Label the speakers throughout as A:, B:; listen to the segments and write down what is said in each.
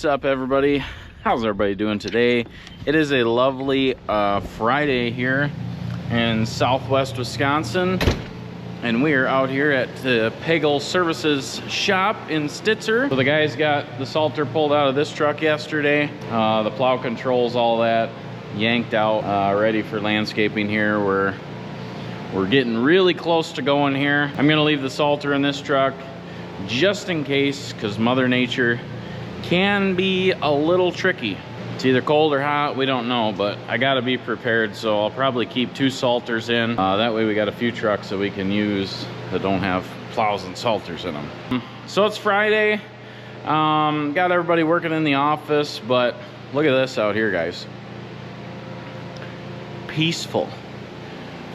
A: What's up, everybody? How's everybody doing today? It is a lovely Friday here in southwest Wisconsin, and we are out here at the Pagel Services shop in Stitzer. So the guys got the salter pulled out of this truck yesterday, the plow controls, all that yanked out, ready for landscaping here. We're getting really close to going here. I'm gonna leave the salter in this truck just in case, because Mother Nature can be a little tricky. It's either cold or hot, we don't know, but I gotta be prepared, so I'll probably keep 2 salters in. That way we got a few trucks that we can use that don't have plows and salters in them. So it's Friday. Got everybody working in the office, but look at this out here, guys. Peaceful.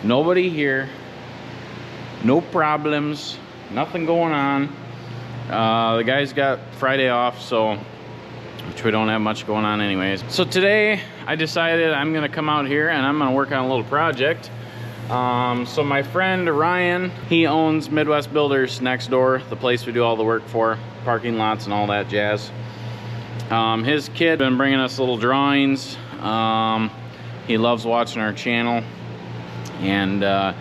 A: Nobody here. No problems. Nothing going on. The guys got Friday off, so which we don't have much going on anyways. So today I decided I'm gonna come out here and I'm gonna work on a little project. So my friend Ryan, he owns Midwest Builders next door, the place we do all the work for, parking lots and all that jazz. His kid been bringing us little drawings. He loves watching our channel, and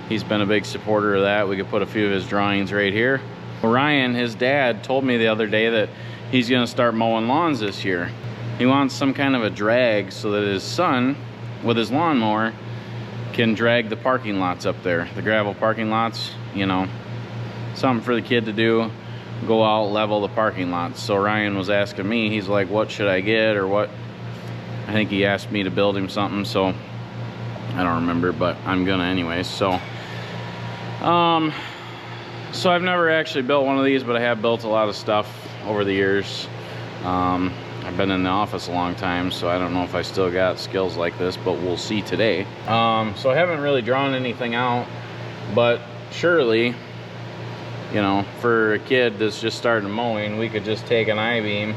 A: he's been a big supporter of that. We could put a few of his drawings right here. Ryan, his dad, told me the other day that he's gonna start mowing lawns this year. He wants some kind of a drag so that his son, with his lawnmower, can drag the parking lots up there, the gravel parking lots, you know, something for the kid to do, go out, level the parking lots. So Ryan was asking me, he's like, what should I get, or what? I think he asked me to build him something, so I don't remember, but I'm gonna anyway. So so I've never actually built one of these, but I have built a lot of stuff over the years. I've been in the office a long time, so I don't know if I still got skills like this, but we'll see today. So I haven't really drawn anything out, but surely, you know, for a kid that's just starting mowing, we could just take an I-beam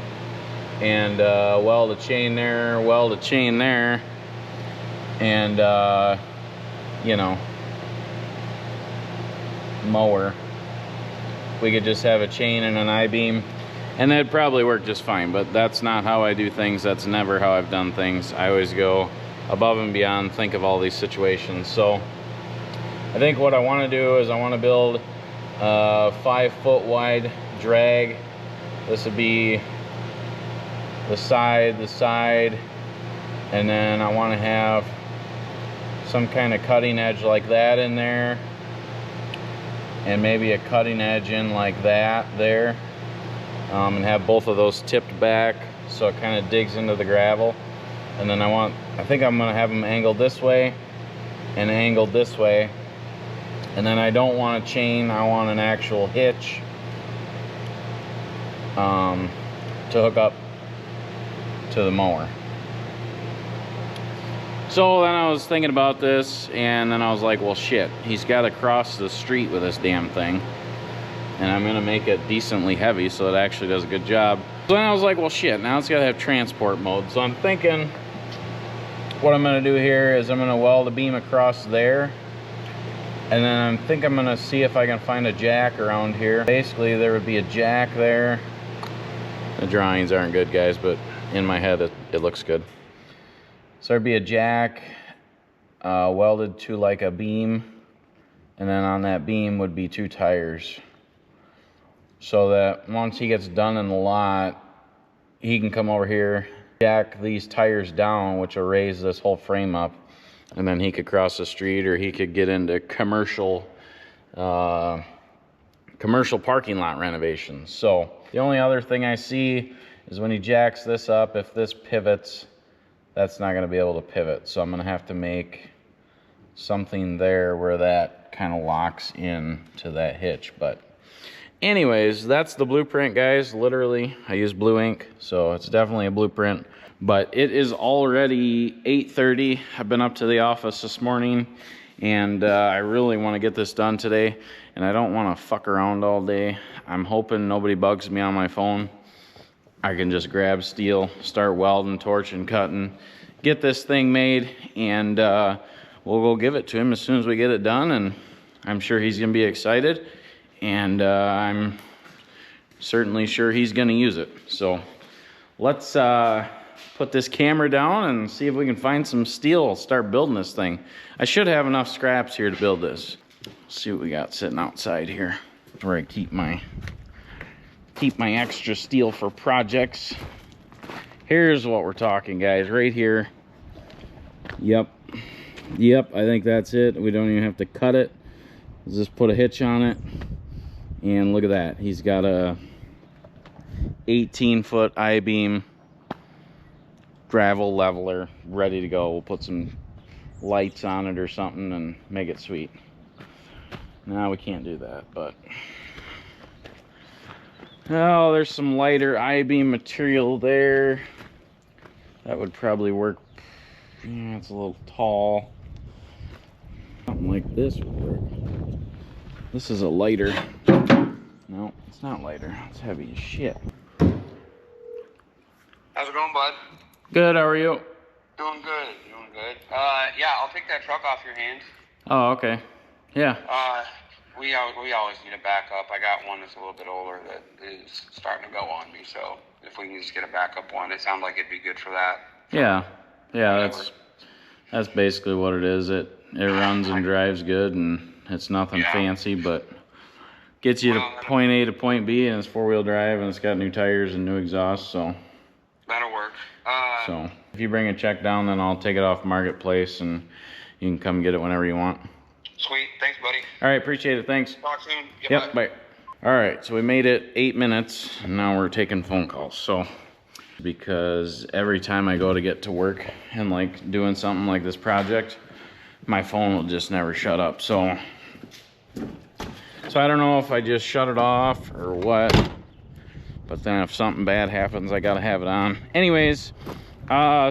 A: and weld a chain there, weld a chain there, and you know, mower. We could just have a chain and an I-beam, and that'd probably work just fine, but that's not how I do things. That's never how I've done things. I always go above and beyond, think of all these situations. So I think what I want to do is I want to build a 5-foot wide drag. This would be the side, and then I want to have some kind of cutting edge like that in there, and maybe a cutting edge in like that there, and have both of those tipped back so it kind of digs into the gravel. And then I think I'm gonna have them angled this way and angled this way. And then I don't want a chain, I want an actual hitch to hook up to the mower. So then I was thinking about this, and then I was like, well shit, he's got to cross the street with this damn thing, and I'm gonna make it decently heavy so it actually does a good job. So then I was like, well shit, now it's got to have transport mode. So I'm thinking what I'm gonna do here is I'm gonna weld a beam across there, and then I'm gonna see if I can find a jack around here. Basically there would be a jack there. The drawings aren't good, guys, but in my head it looks good. So there'd be a jack welded to like a beam, and then on that beam would be 2 tires, so that once he gets done in the lot, he can come over here, jack these tires down, which will raise this whole frame up, and then he could cross the street, or he could get into commercial parking lot renovations. So the only other thing I see is when he jacks this up, if this pivots, that's not going to be able to pivot. So I'm going to have to make something there where that kind of locks in to that hitch. But anyways, that's the blueprint, guys. Literally, I use blue ink, so it's definitely a blueprint. But it is already 8:30. I've been up to the office this morning, and I really want to get this done today, and I don't want to fuck around all day. I'm hoping nobody bugs me on my phone. I can just grab steel, start welding, torching, cutting, get this thing made, and we'll go give it to him as soon as we get it done, and I'm sure he's gonna be excited, and I'm certainly sure he's gonna use it. So let's put this camera down and see if we can find some steel. Start building this thing. I should have enough scraps here to build this. Let's see what we got sitting outside here. That's where I keep my extra steel for projects. Here's what we're talking, guys, right here. Yep, I think that's it. We don't even have to cut it. Let's just put a hitch on it. And look at that. He's got a 18-foot I-beam gravel leveler ready to go. We'll put some lights on it or something and make it sweet. No, we can't do that, but oh, there's some lighter I-beam material there. That would probably work. Yeah, it's a little tall. Something like this would work. This is a lighter. No, it's not lighter. It's heavy as shit.
B: How's it going, bud?
A: Good, how are you?
B: Doing good, doing good. Yeah, I'll take that truck off your hands.
A: Oh, okay. Yeah.
B: We always need a backup. I got one that's a little bit older that is starting to go on me, so if we can just get a backup one, it sounds like it'd be good for that.
A: Yeah, that's basically what it is. It runs and drives good, and it's nothing fancy, but gets you to point A to point B, and it's four-wheel drive, and it's got new tires and new exhaust, so
B: that'll work.
A: So if you bring a check down, then I'll take it off Marketplace, and you can come get it whenever you want.
B: Sweet, thanks, buddy.
A: All right, appreciate it. Thanks.
B: Talk soon.
A: Yep, bye. All right, so we made it 8 minutes, and now we're taking phone calls. So because every time I go to get to work and like doing something like this project, my phone will just never shut up. So I don't know if I just shut it off or what, but then if something bad happens, I gotta have it on. Anyways,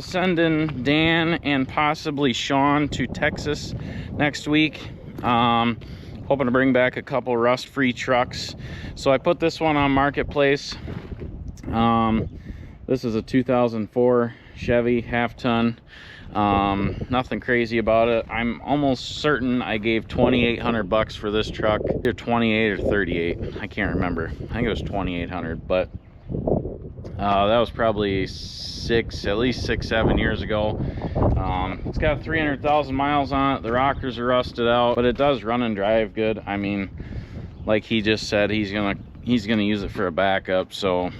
A: sending Dan and possibly Sean to Texas next week. Hoping to bring back a couple rust-free trucks. So I put this one on Marketplace. This is a 2004 Chevy half-ton. Nothing crazy about it. I'm almost certain I gave $2,800 for this truck. Either 28 or 38. I can't remember. I think it was 2,800, but that was probably at least 6-7 years ago. It's got 300,000 miles on it. The rockers are rusted out, but it does run and drive good. I mean, like he just said, he's gonna use it for a backup. So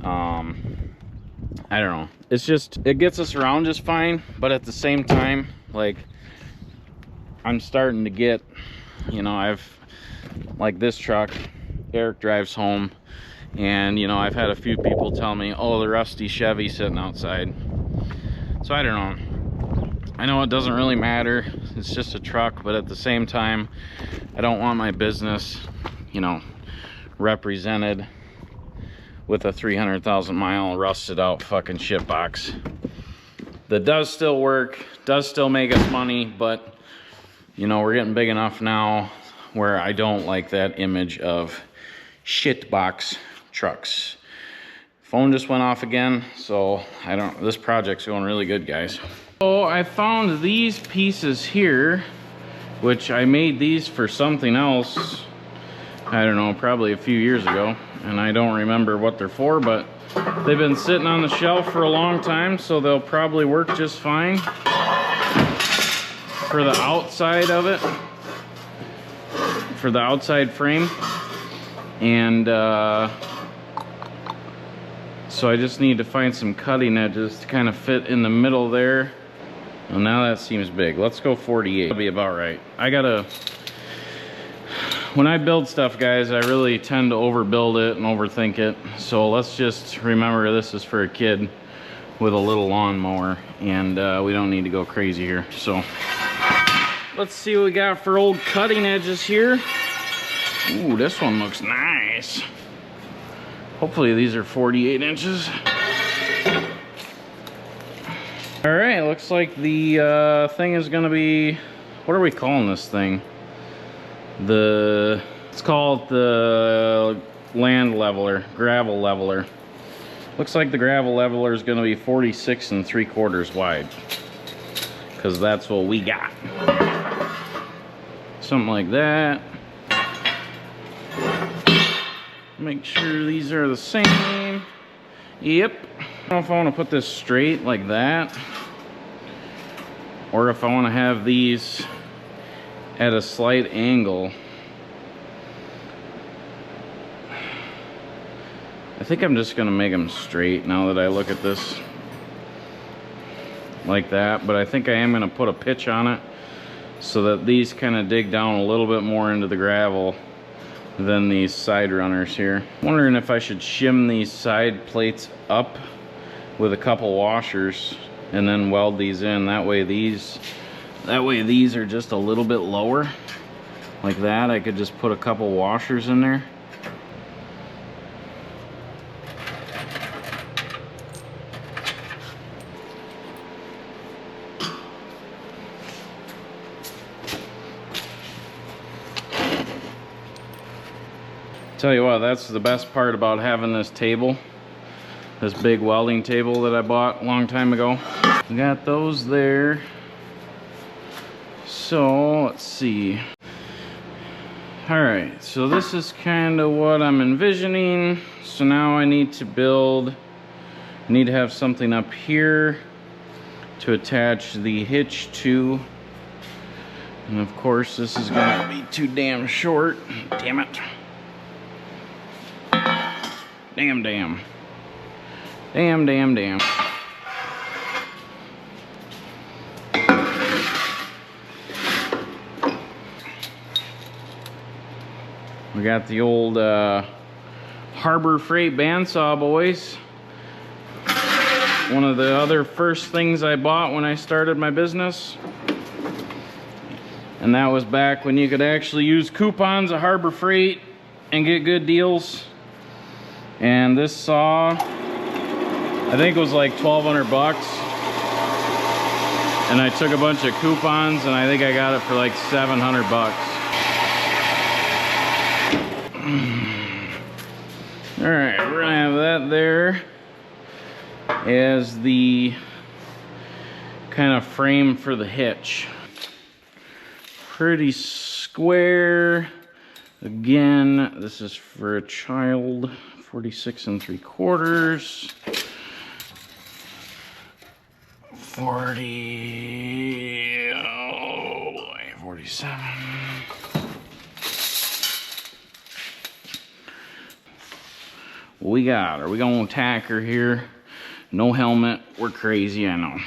A: I don't know. It's just, it gets us around just fine, but at the same time, like, I'm starting to get, you know, I've, like this truck, Eric drives home, and, you know, I've had a few people tell me, oh, the rusty Chevy sitting outside. So I don't know. I know it doesn't really matter. It's just a truck, but at the same time, I don't want my business, you know, represented with a 300,000 mile rusted out fucking shit box that does still work, does still make us money, but you know, we're getting big enough now where I don't like that image of shit box trucks. Phone just went off again, so this project's going really good, guys. So I found these pieces here, which I made these for something else, I don't know, probably a few years ago, and I don't remember what they're for, but they've been sitting on the shelf for a long time, so they'll probably work just fine for the outside of it, for the outside frame. And so I just need to find some cutting edges to kind of fit in the middle there. Well, now that seems big. Let's go 48. That'll be about right. When I build stuff, guys, I really tend to overbuild it and overthink it. So let's just remember this is for a kid with a little lawnmower, and we don't need to go crazy here. So let's see what we got for old cutting edges here. Ooh, this one looks nice. Hopefully these are 48 inches. All right, looks like the thing is gonna be, what are we calling this thing? It's called the land leveler, gravel leveler. Looks like the gravel leveler is gonna be 46 3/4 wide, because that's what we got. Something like that. Make sure these are the same. Yep. I don't know if I want to put this straight like that, or if I want to have these at a slight angle. I think I'm just gonna make them straight now that I look at this like that, but I think I am gonna put a pitch on it so that these kind of dig down a little bit more into the gravel than these side runners here. I'm wondering if I should shim these side plates up with a couple washers and then weld these in. That way these are just a little bit lower like that. I could just put a couple washers in there. Tell you what, that's the best part about having this table, this big welding table that I bought a long time ago. We got those there. So let's see. All right, so this is kind of what I'm envisioning. So now I need to have something up here to attach the hitch to. And of course this is gonna be too damn short. Damn it. Damn. We got the old Harbor Freight bandsaw, boys. One of the other first things I bought when I started my business. And that was back when you could actually use coupons at Harbor Freight and get good deals. And this saw, I think it was like 1,200 bucks. And I took a bunch of coupons and I think I got it for like 700 bucks. All right, we're gonna have that there as the kind of frame for the hitch. Pretty square. Again, this is for a child. 46 3/4, 40, oh boy, 47. What we got? Are we going to tack her here? No helmet. We're crazy, I know.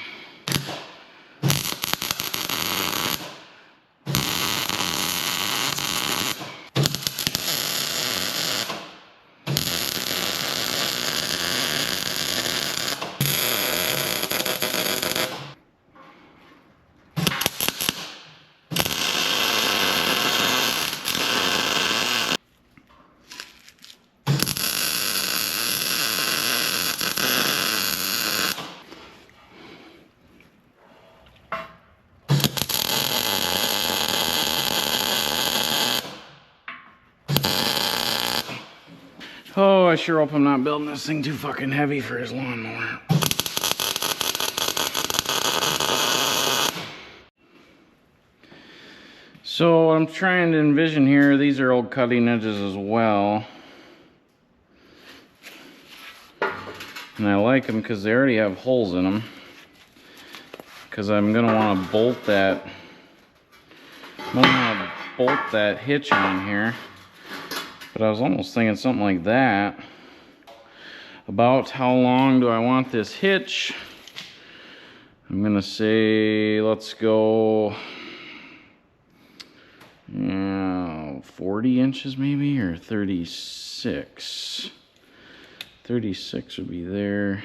A: Oh, I sure hope I'm not building this thing too fucking heavy for his lawnmower. So what I'm trying to envision here, these are old cutting edges as well. And I like them because they already have holes in them. Because I'm going to want to bolt that. Hitch on here. But I was almost thinking something like that. About how long do I want this hitch? I'm gonna say, let's go 40 inches maybe, or 36. 36 would be there.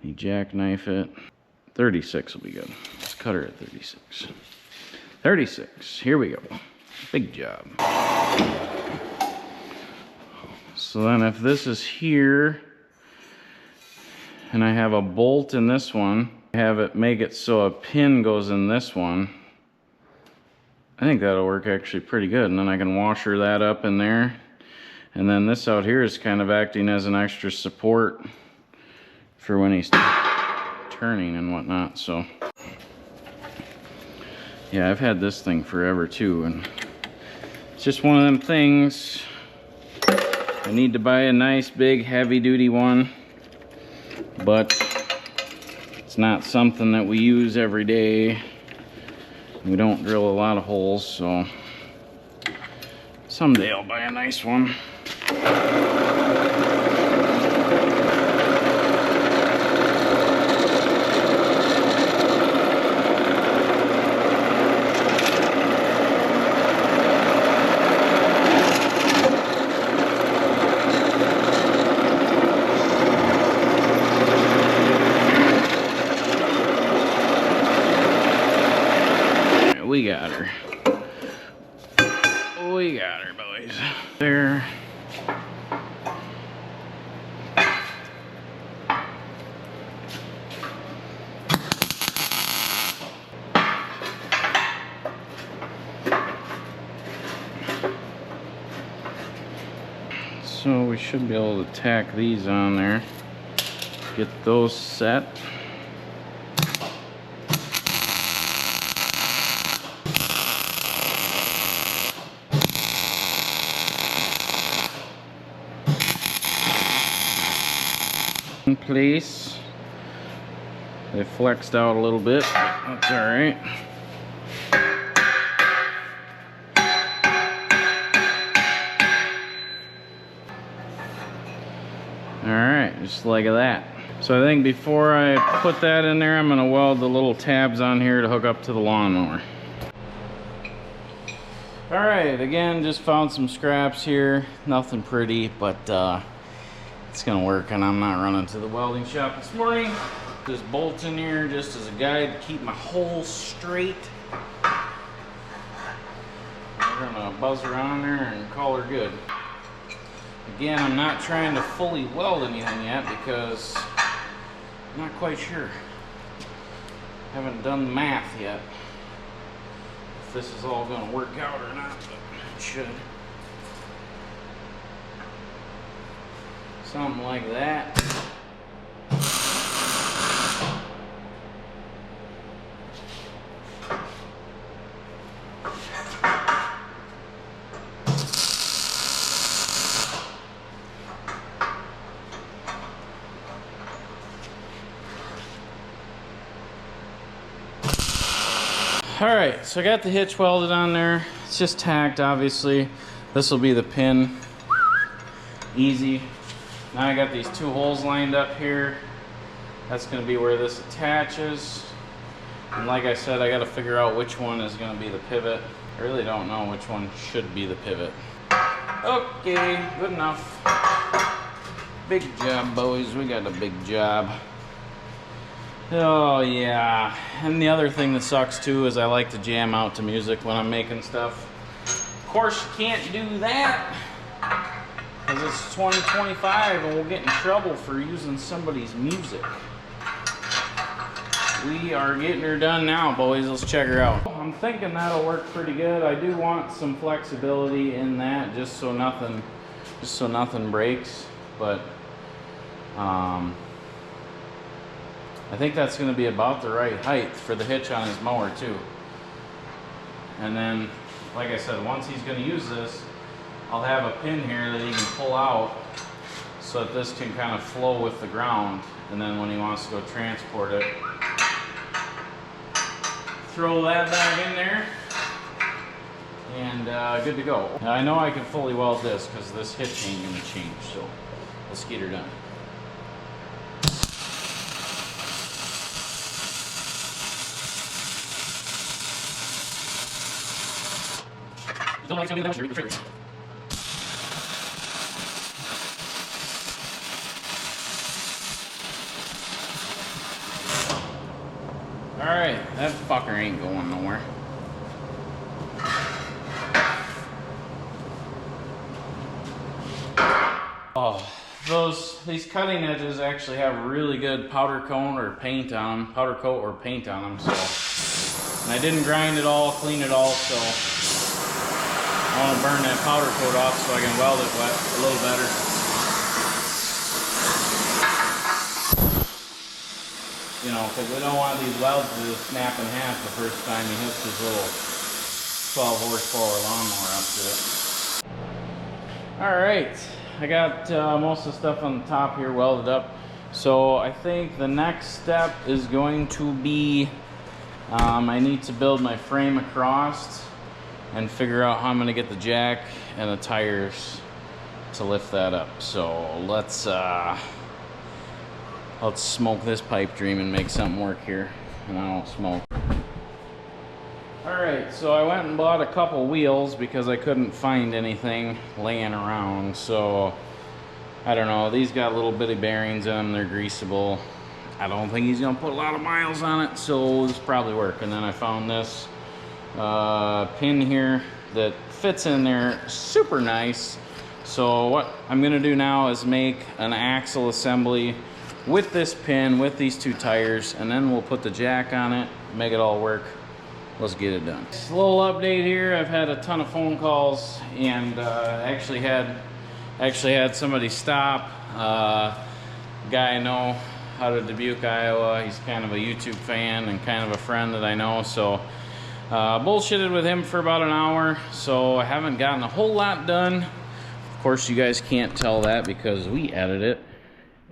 A: You jackknife it. 36 will be good. Let's cut her at 36. 36, here we go. Big job. So then if this is here and I have a bolt in this one, have it make it so a pin goes in this one, I think that'll work actually pretty good. And then I can washer that up in there. And then this out here is kind of acting as an extra support for when he's turning and whatnot. So yeah, I've had this thing forever too, and it's just one of them things I need to buy a nice big heavy duty one, but it's not something that we use every day. We don't drill a lot of holes, so someday I'll buy a nice one. We got her. We got her, boys. There. So we should be able to tack these on there. Get those set. In place. They flexed out a little bit, but that's all right. All right, just like that. So I think before I put that in there, I'm gonna weld the little tabs on here to hook up to the lawnmower. All right, again, just found some scraps here. Nothing pretty, but it's gonna work, and I'm not running to the welding shop this morning. This bolt in here just as a guide to keep my holes straight. We're gonna buzz her on there and call her good. Again, I'm not trying to fully weld anything yet because I'm not quite sure. Haven't done the math yet. If this is all gonna work out or not, but it should. Something like that. Alright, so I got the hitch welded on there. It's just tacked, obviously. This will be the pin. Easy. Now I got these two holes lined up here. That's going to be where this attaches. And like I said, I got to figure out which one is going to be the pivot. I really don't know which one should be the pivot. Okay, good enough. Big job, boys. We got a big job. Oh yeah, and the other thing that sucks too is I like to jam out to music when I'm making stuff. Of course you can't do that because it's 2025 and we'll get in trouble for using somebody's music. We are getting her done now, boys. Let's check her out. I'm thinking that'll work pretty good. I do want some flexibility in that just so nothing breaks, but I think that's going to be about the right height for the hitch on his mower too. And then, like I said, once he's going to use this, I'll have a pin here that he can pull out so that this can kind of flow with the ground. And then when he wants to go transport it, throw that back in there and good to go. Now, I know I can fully weld this because this hitch ain't going to change, so let's get her done. Don't like something that much, refrigerator. Alright, that fucker ain't going nowhere. Oh, these cutting edges actually have really good powder coat or paint on them, so. And I didn't grind it all, clean it all, so. I want to burn that powder coat off so I can weld it wet a little better. You know, because we don't want these welds to just snap in half the first time he hooks his little 12 horsepower lawnmower up to it. Alright, I got most of the stuff on the top here welded up. So I think the next step is going to be I need to build my frame across and figure out how I'm going to get the jack and the tires to lift that up. So let's smoke this pipe dream and make something work here. And I don't smoke. Alright, so I went and bought a couple wheels because I couldn't find anything laying around. So I don't know, these got little bitty bearings in them, they're greasable. I don't think he's gonna put a lot of miles on it, so this probably work. And then I found this pin here that fits in there super nice. So what I'm gonna do now is make an axle assembly with this pin, with these two tires, and then we'll put the jack on it, make it all work. Let's get it done. Just a little update here. I've had a ton of phone calls and actually had somebody stop. Guy I know out of Dubuque, Iowa. He's kind of a YouTube fan and kind of a friend that I know. So bullshitted with him for about an hour. So I haven't gotten a whole lot done. Of course, you guys can't tell that because we edit it.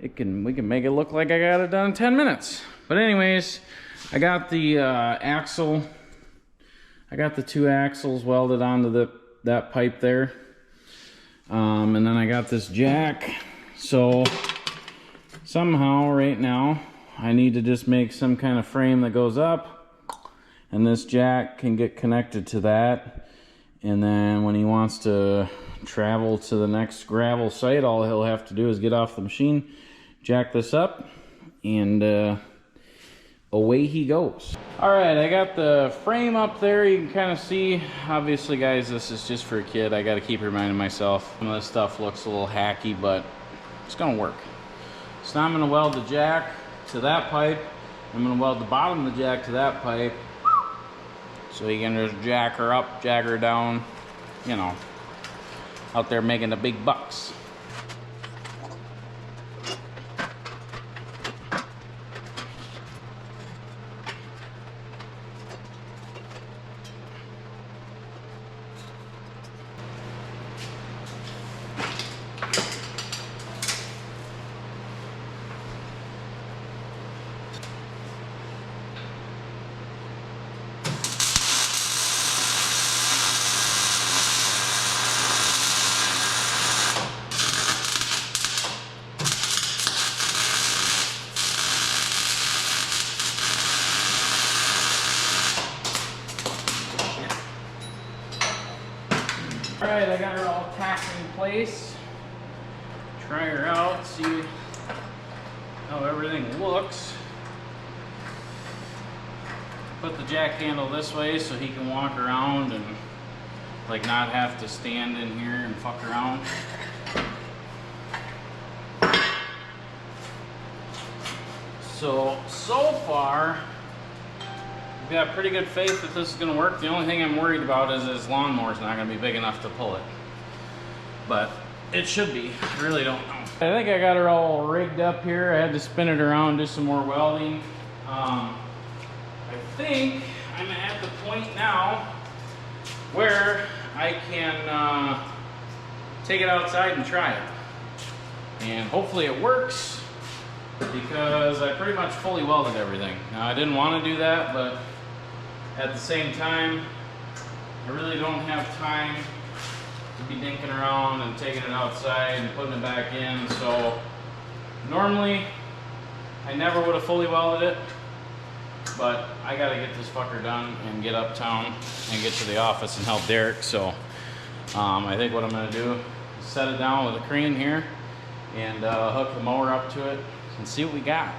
A: We can make it look like I got it done in 10 minutes. But anyways, I got the axle. I got the two axles welded onto that pipe there. And then I got this jack. So somehow right now I need to just make some kind of frame that goes up, and this jack can get connected to that. And then when he wants to travel to the next gravel site, all he'll have to do is get off the machine, jack this up, and away he goes. All right, I got the frame up there. You can kind of see, obviously guys, this is just for a kid. I got to keep reminding myself. Some of this stuff looks a little hacky, but it's gonna work. So now I'm gonna weld the jack to that pipe. I'm gonna weld the bottom of the jack to that pipe. So you can just jack her up, jack her down, you know, out there making the big bucks. Alright, I got her all tacked in place. Try her out, see how everything looks. Put the jack handle this way so he can walk around and like not have to stand in here and fuck around. So far, I've got pretty good faith that this is going to work. The only thing I'm worried about is this lawnmower's not going to be big enough to pull it. But it should be. I really don't know. I think I got her all rigged up here. I had to spin it around, do some more welding. I think I'm at the point now where I can take it outside and try it. And hopefully it works, because I pretty much fully welded everything. Now I didn't want to do that, but at the same time, I really don't have time to be dinking around and taking it outside and putting it back in. So normally I never would have fully welded it, but I gotta get this fucker done and get uptown and get to the office and help Derek. So I think what I'm gonna do is set it down with a crane here and hook the mower up to it and see what we got.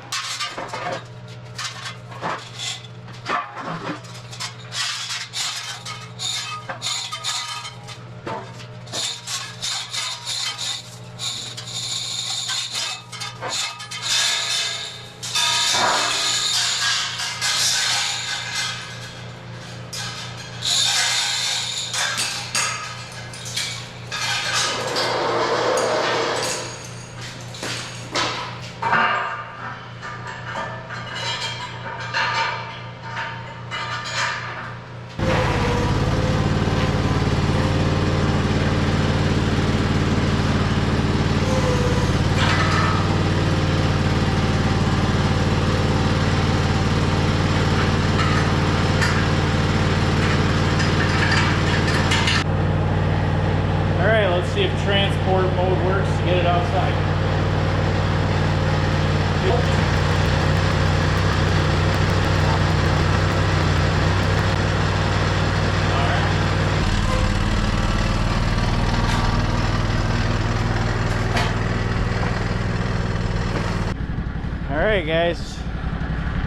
A: Alright guys,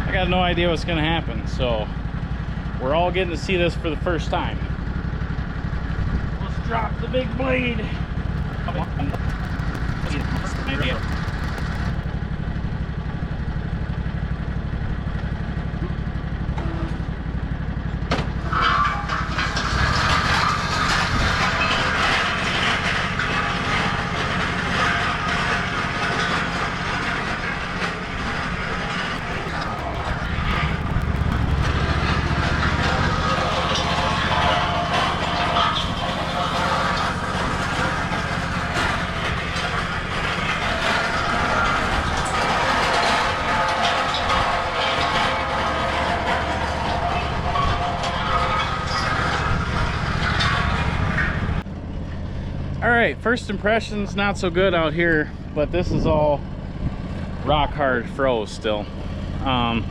A: I got no idea what's gonna happen, so we're all getting to see this for the first time. Let's drop the big blade. Alright, first impressions not so good out here, but this is all rock hard froze still. And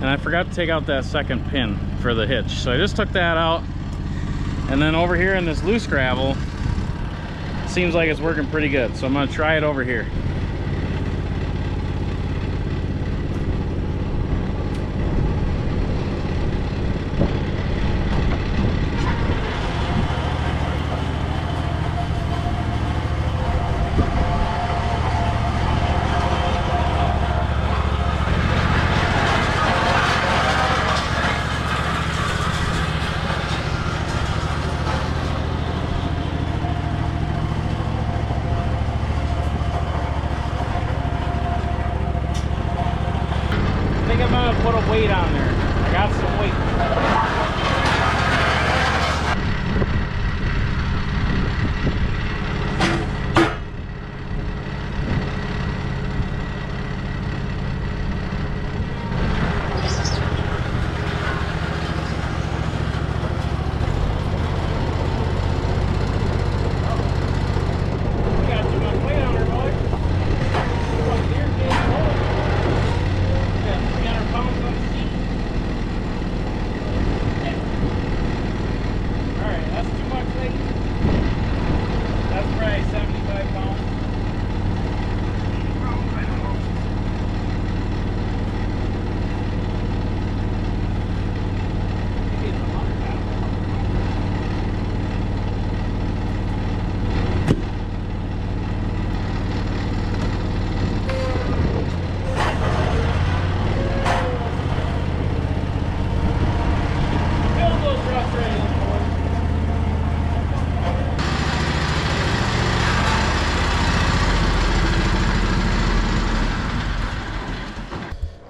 A: I forgot to take out that second pin for the hitch, so I just took that out. And then over here in this loose gravel, it seems like it's working pretty good, so I'm going to try it over here. I think I'm gonna put a weight on there. I got some weight.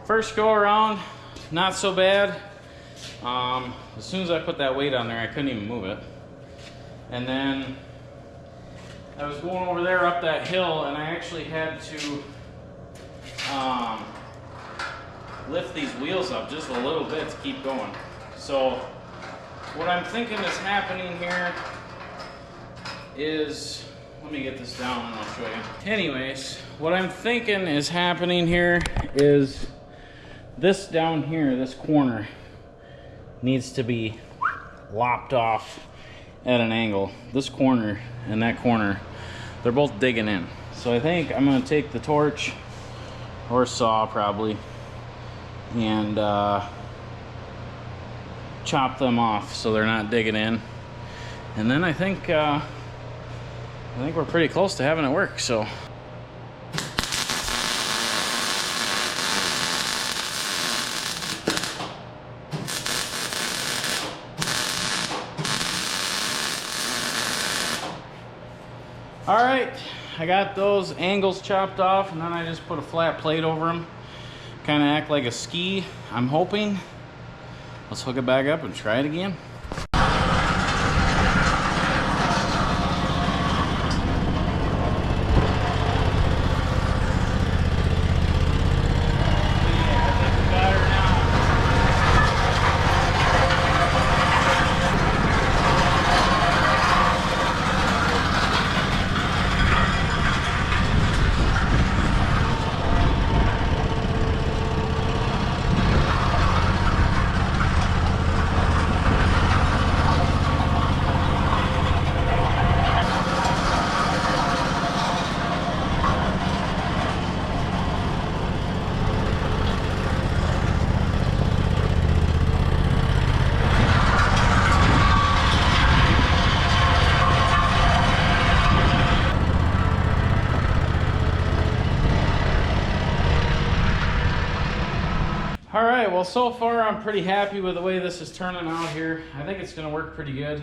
A: First go around, not so bad. As soon as I put that weight on there, I couldn't even move it. And then I was going over there up that hill, and I actually had to lift these wheels up just a little bit to keep going. So what I'm thinking is happening here is, let me get this down and I'll show you. Anyways, what I'm thinking is happening here is this down here, this corner, needs to be lopped off at an angle. This corner and that corner, they're both digging in. So I think I'm gonna take the torch, or saw probably, and chop them off so they're not digging in. And then I think we're pretty close to having it work, so. All right, I got those angles chopped off, and then I just put a flat plate over them. Kind of act like a ski, I'm hoping. Let's hook it back up and try it again. All right, well, so far I'm pretty happy with the way this is turning out here. I think it's gonna work pretty good.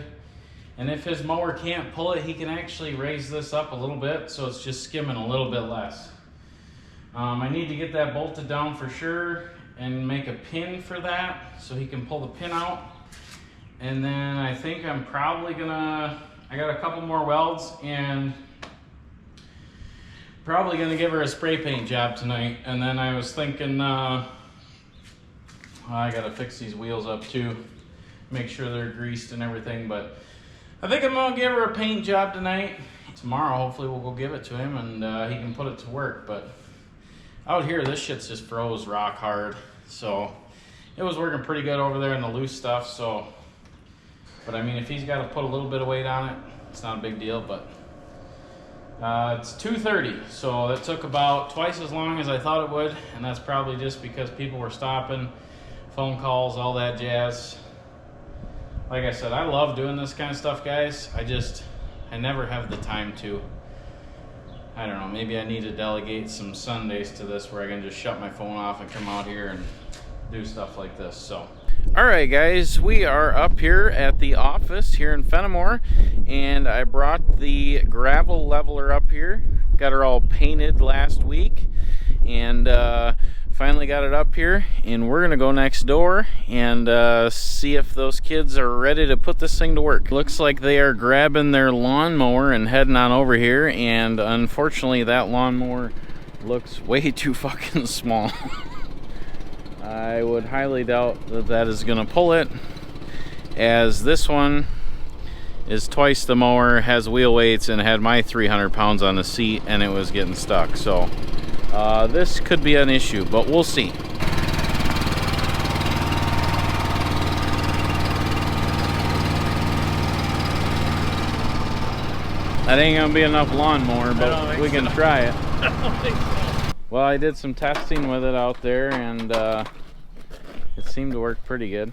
A: And if his mower can't pull it, he can actually raise this up a little bit so it's just skimming a little bit less. I need to get that bolted down for sure and make a pin for that so he can pull the pin out. And then I think I'm probably gonna, I got a couple more welds and probably gonna give her a spray paint job tonight. And then I was thinking, I gotta fix these wheels up too, make sure they're greased and everything, but I think I'm gonna give her a paint job tonight. Tomorrow, hopefully we'll go give it to him and he can put it to work, but out here, this shit's just froze rock hard. So it was working pretty good over there in the loose stuff, so, but I mean, if he's gotta put a little bit of weight on it, it's not a big deal, but it's 2:30, so that took about twice as long as I thought it would, and that's probably just because people were stopping, phone calls, all that jazz. Like I said, I love doing this kind of stuff, guys. I never have the time to. I don't know, maybe I need to delegate some Sundays to this where I can just shut my phone off and come out here and do stuff like this, so. All right, guys, we are up here at the office here in Fenimore, and I brought the gravel leveler up here. Got her all painted last week, and finally got it up here, and we're gonna go next door and see if those kids are ready to put this thing to work. Looks like they are grabbing their lawnmower and heading on over here, and unfortunately that lawnmower looks way too fucking small. I would highly doubt that that is gonna pull it, as this one is twice the mower, has wheel weights, and had my 300 pounds on the seat, and it was getting stuck. So this could be an issue, but we'll see. That ain't gonna be enough lawnmower, but we can try it. I don't think so. Well, I did some testing with it out there, and it seemed to work pretty good.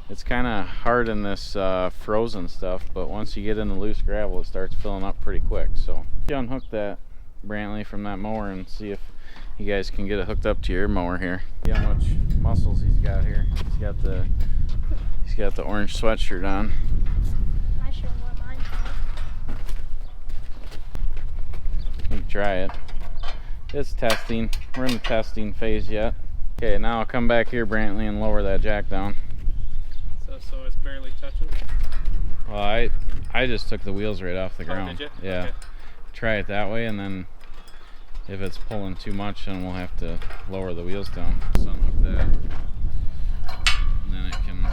A: It's kind of hard in this frozen stuff, but once you get in the loose gravel, it starts filling up pretty quick. So you unhook that Brantley from that mower and see if you guys can get it hooked up to your mower here. See how much muscles he's got here. He's got the orange sweatshirt on.
C: I sure want mine.
A: You can try it. It's testing. We're in the testing phase yet. Okay, now I'll come back here, Brantley, and lower that jack down.
D: So it's barely touching?
A: Well, I just took the wheels right off the ground.
D: Did you?
A: Yeah.
D: Okay.
A: Try it that way, and then if it's pulling too much, then we'll have to lower the wheels down. So unhook that, and then it can.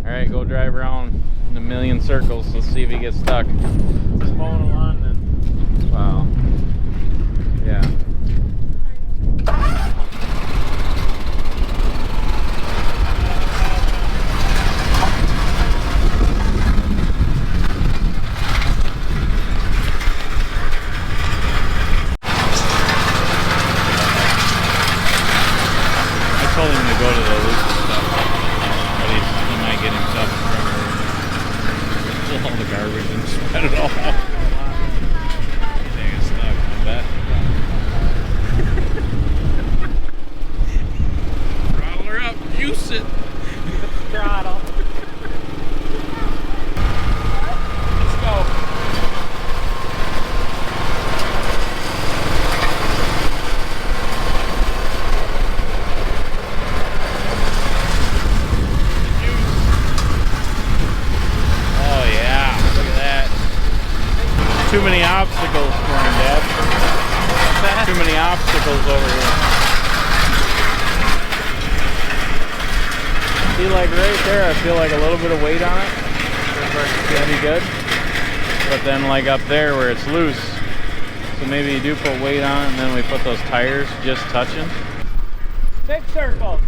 A: All right, go drive around in a million circles. Let's see if he gets stuck.
D: Just mowing a lawn then.
A: Wow. Yeah. I told him to go to the loose stuff, but he might get himself in trouble. Pull all the garbage and spread it all out. Dang, it's stuck, I bet. Throttle her up, juice it.
D: Throttle.
A: Let's go. Too many obstacles for him, Dad. Too many obstacles over here. See, like right there, I feel like a little bit of weight on it. It's gonna be good. But then like up there where it's loose, so maybe you do put weight on it, and then we put those tires just touching.
D: Big circle.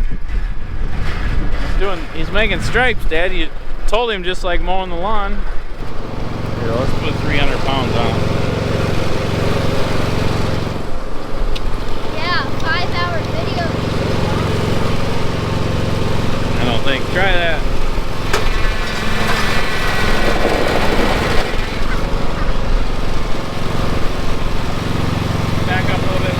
A: He's making stripes, Dad. You told him just like mowing the lawn. Here, let's put 300 pounds on.
C: Yeah, 5-hour video.
A: I don't think. Try that. Back up a little bit.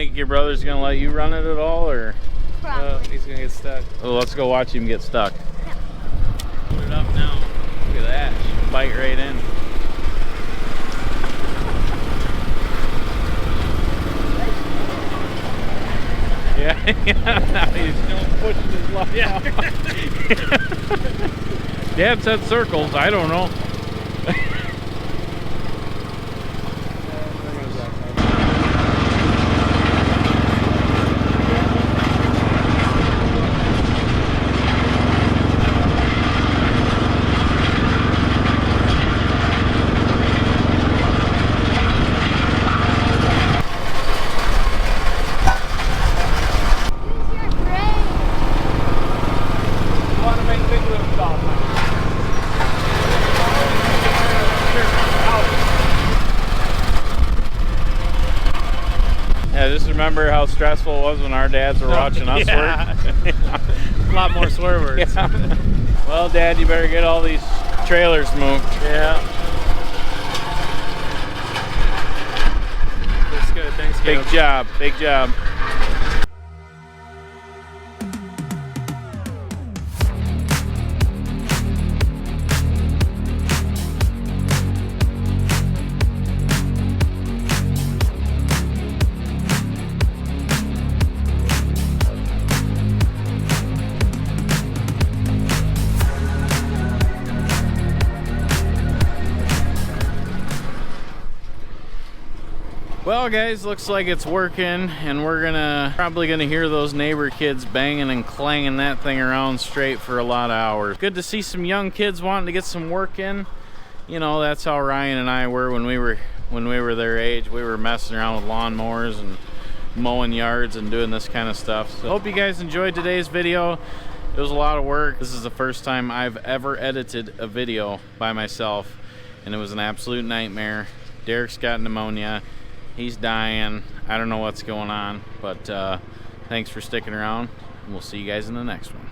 A: think your brother's gonna let you run it at all, or?
C: Probably.
D: He's gonna get stuck.
A: Oh, let's go watch him get stuck.
C: Yeah.
A: Put it up now. Look at that. Should bite right in. Yeah, now he's pushing his luck out. Dad said circles. I don't know.
C: Use your brain.
D: I want to make big lifts off.
A: Yeah, just remember how stressful it was when our dads were watching us work.
D: A lot more swear words.
A: Yeah. Well, Dad, you better get all these trailers moved.
D: Yeah. Looks good. Thanks,
A: Big
D: Caleb.
A: job, big job. Well guys, looks like it's working, and we're probably gonna hear those neighbor kids banging and clanging that thing around straight for a lot of hours. Good to see some young kids wanting to get some work in. You know, that's how Ryan and I were when we were their age. We were messing around with lawnmowers and mowing yards and doing this kind of stuff. So hope you guys enjoyed today's video. It was a lot of work. This is the first time I've ever edited a video by myself, and it was an absolute nightmare. Derek's got pneumonia. He's dying. I don't know what's going on, but thanks for sticking around. We'll see you guys in the next one.